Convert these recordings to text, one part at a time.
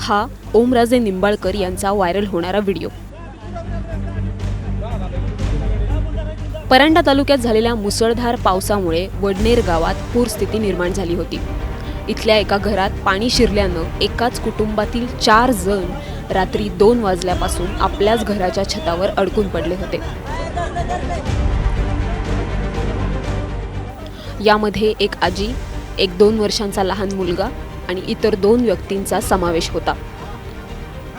हा ओमराजे निंबाळकर यांचा व्हायरल होणारा व्हिडिओ। परांडा तालुक्यात झालेल्या मुसळधार पावसामुळे वडनेर गावात पूरस्थिती निर्माण झाली होती। इथल्या एका घरात पाणी शिरल्यानं एकाच कुटुंबातील 4 जण रात्री 2 वाजल्यापासून आपल्याच घराच्या छतावर अडकून पडले होते। यामध्ये एक आजी, एक 2 वर्षांचा लहान मुलगा आणि इतर 2 व्यक्तींचा समावेश होता।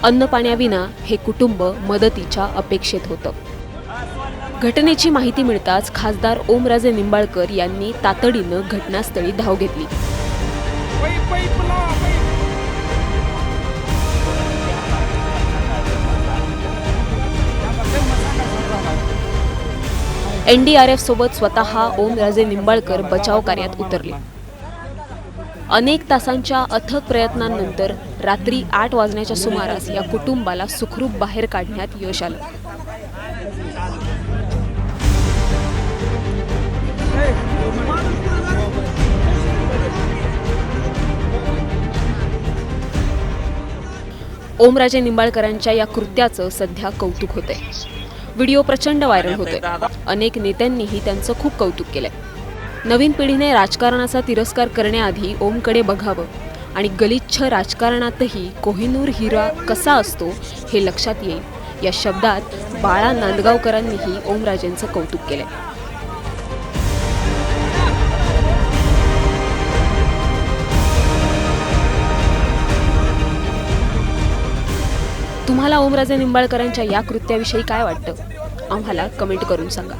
अन्न पाण्याविना हे कुटुंब मदतीच्या अपेक्षेत होतं। घटनेची माहिती मिळताच खासदार ओमराजे निंबाळकर यांनी तातडीनं घटनास्थळी धाव घेतली। NDRF सोबत स्वतः ओमराजे निंबाळकर बचाव कार्यात उतरले। अनेक तासांच्या अथक प्रयत्नांनंतर रात्री 8 वाजण्याच्या सुमारास या कुटुंबाला सुखरूप बाहेर काढण्यात यश आलं। ओमराजे निंबाळकरांच्या या कृत्याचं सध्या कौतुक होतंय। व्हिडिओ प्रचंड व्हायरल होतोय। अनेक नेत्यांनीही त्यांचं खूप कौतुक केलंय। नवीन पिढीने राजकारणाचा तिरस्कार करण्याआधी ओमकडे बघावं आणि गलिच्छ राजकारणातही कोहिनूर हिरा कसा असतो हे लक्षात येईल या शब्दात बाळा नांदगावकरांनीही ओमराजेंचं कौतुक केलंय। तुम्हाला ओमराजे निंबाळकरांच्या या कृत्याविषयी काय वाटतं? आम्हाला कमेंट करून सांगा।